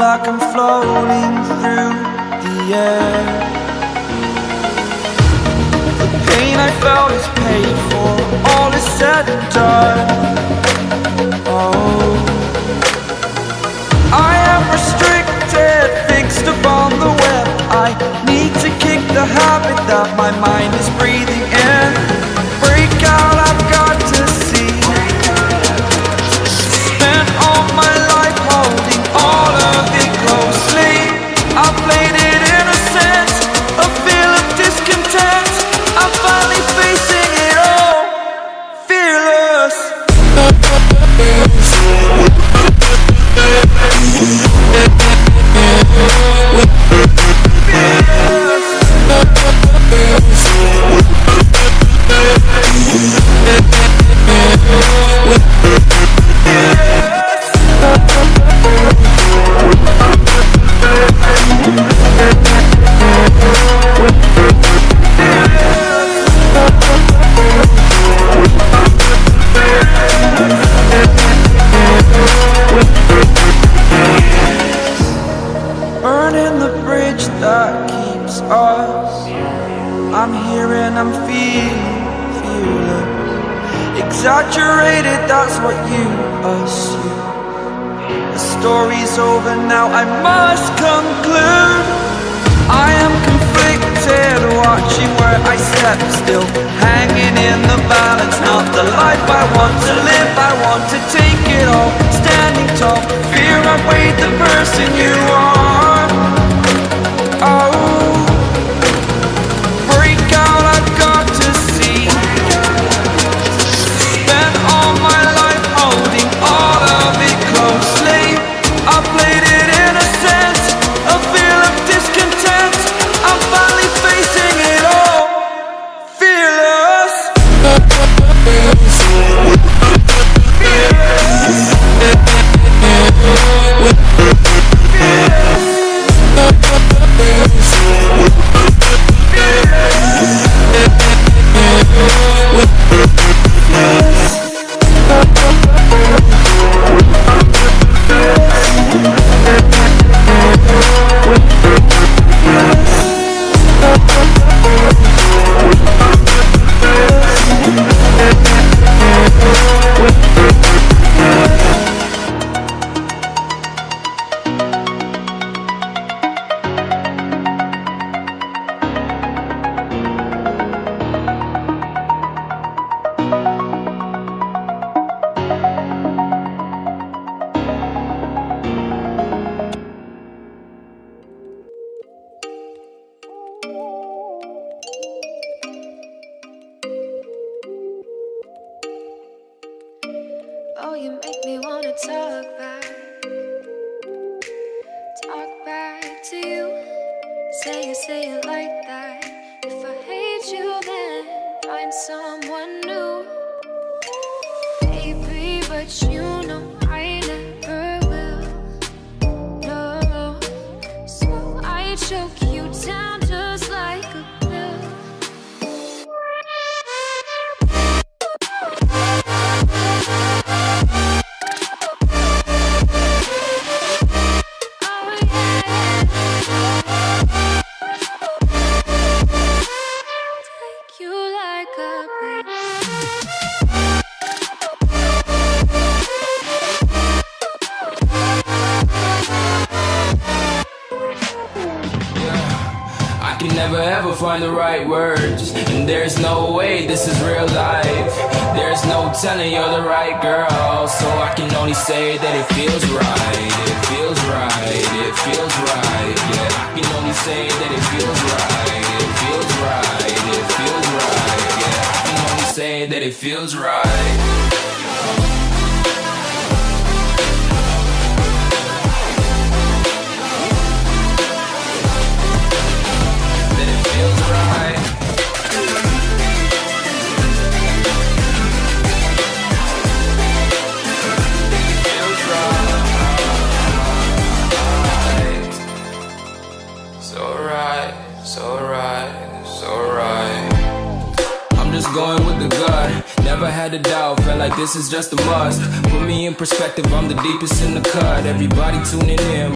like I'm floating through the air. The pain I felt is paid for, all is said and done. Oh, I am restricted, fixed upon the web. I need to kick the habit that my mind is breathing in. Break out, I've got to see. Spent all my life holding all of it closely. I played it innocent, a feel of discontent. I'm finally facing it all, fearless. Burning the bridge that keeps us. I'm here and I'm feeling fearless. Exaggerated, that's what you assume. The story's over now, I must conclude. I am conflicted, watching where I step still, hanging in the balance. Not the life I want to live, I want to take it all. Standing tall, fear I've weighed the person you are. Oh, break out, I've got to see. Spent all my life holding all of it closely. I played it innocent, a feel of discontent. I'm finally facing it all, fearless. Oh, you make me wanna talk back to you. Say it like that. If I hate you, then find someone new. Baby, but you know I never will. No, so I choke you down just like a pill. Never ever find the right words, and there's no way this is real life. There's no telling you're the right girl, so I can only say that it feels right. It feels right, it feels right. Yeah, I can only say that it feels right. It feels right, it feels right. Yeah, I can only say that it feels right. Going with the gut, never had a doubt, felt like this is just a must. Put me in perspective, I'm the deepest in the cut. Everybody tuning in.